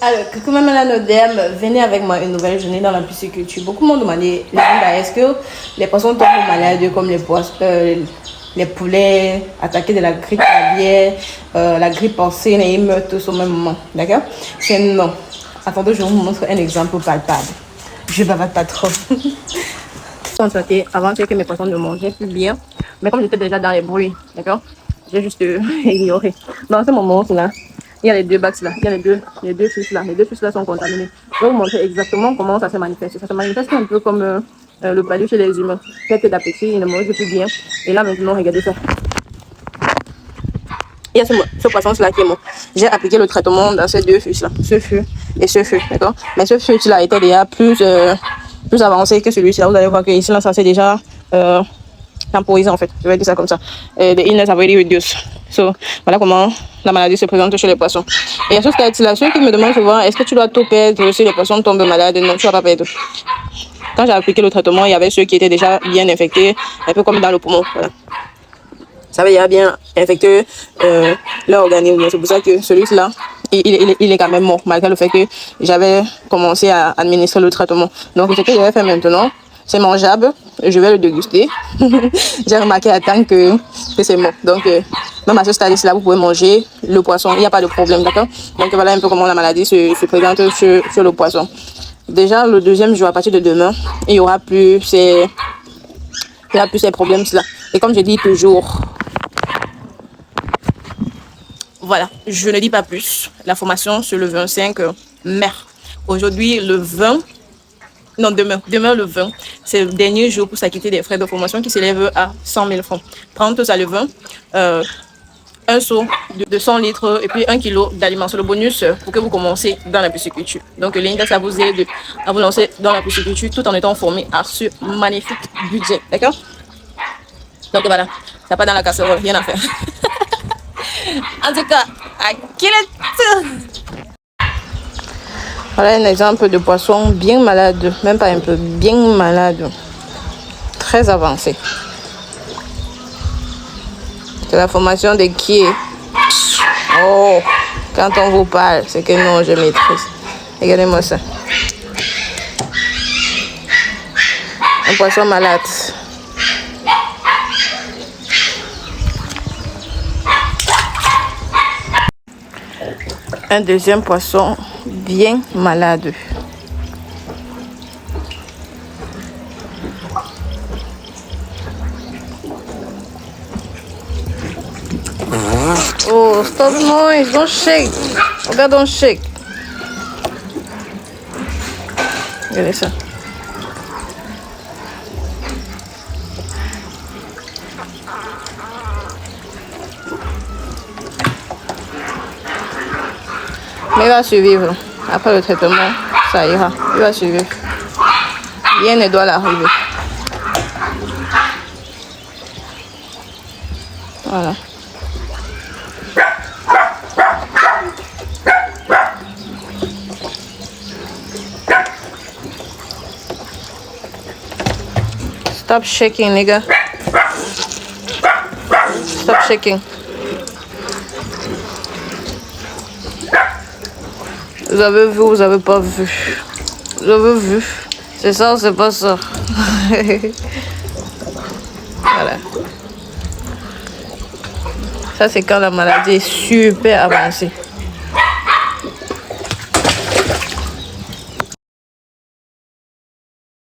Alors, coucou maman la Nodem, venez avec moi une nouvelle journée dans la pisciculture. Beaucoup m'ont demandé, est-ce que les poissons tombent malades comme les poissons, les poulets attaqués de la grippe aviaire, la grippe porcine et ils meurent tous au même moment. D'accord? C'est non. Attendez, je vous montre un exemple palpable. Je bavade pas trop. Constaté avant que mes poissons ne mangeaient plus bien, mais comme j'étais déjà dans les bruits, d'accord? J'ai juste ignoré. Dans ce moment-là, il y a les deux bacs là, il y a les deux fiches là. Les deux fiches là sont contaminées. Je vais vous montrer exactement comment ça se manifeste. Ça se manifeste un peu comme le palud chez les humains. Perte d'appétit, ils ne mangent plus bien. Et là maintenant, regardez ça. Il y a ce poisson-là qui est mort. J'ai appliqué le traitement dans ces deux fiches là. Ce fût et ce fût, d'accord? Mais ce fût là était déjà plus avancé que celui-ci. Là, vous allez voir que ici là, ça c'est déjà temporisé en fait. Je vais dire ça comme ça. The illness already reduced. So, voilà comment la maladie se présente chez les poissons. Et à ce stade-là, ceux qui me demandent souvent, est-ce que tu dois tout perdre si les poissons tombent malades? Non, tu ne vas pas perdre. Quand j'ai appliqué le traitement, il y avait ceux qui étaient déjà bien infectés, un peu comme dans le poumon. Voilà. Ça veut dire bien infecter leur organisme. C'est pour ça que celui-là, il est quand même mort, malgré le fait que j'avais commencé à administrer le traitement. Donc, ce que je vais faire maintenant, c'est mangeable. Je vais le déguster. J'ai remarqué à temps que c'est mort. Donc, même à ce stade-là, vous pouvez manger le poisson. Il n'y a pas de problème, d'accord? Donc, voilà un peu comment la maladie se présente sur le poisson. Déjà, le deuxième jour, à partir de demain, il n'y aura plus ces problèmes-là. Et comme je dis toujours, voilà, je ne dis pas plus. La formation sur le 25 mai. Aujourd'hui, le 20. Non, demain le 20, c'est le dernier jour pour s'acquitter des frais de formation qui s'élèvent à 100 000 francs. Prendre ça le 20, un seau de 100 litres et puis 1 kg d'aliments. C'est le bonus pour que vous commencez dans la pisciculture. Donc l'INDEX, ça vous aide à vous lancer dans la pisciculture tout en étant formé à ce magnifique budget. D'accord? Donc voilà, ça part dans la casserole, rien à faire. En tout cas, à qui est voilà un exemple de poisson bien malade, même pas un peu, bien malade, très avancé. C'est la formation de qui est. Oh, quand on vous parle, c'est que non, je maîtrise. Regardez-moi ça. Un poisson malade. Un deuxième poisson bien malade. Oh, stop noise, don't shake. Regarde, don't shake. Regardez ça. Mais il va survivre. Après le traitement, ça ira. Il va survivre. Rien ne doit l'arriver. Voilà. Stop shaking, nigga. Stop shaking. Vous avez vu, vous avez pas vu. Vous avez vu. C'est ça ou c'est pas ça? Voilà. Ça, c'est quand la maladie est super avancée.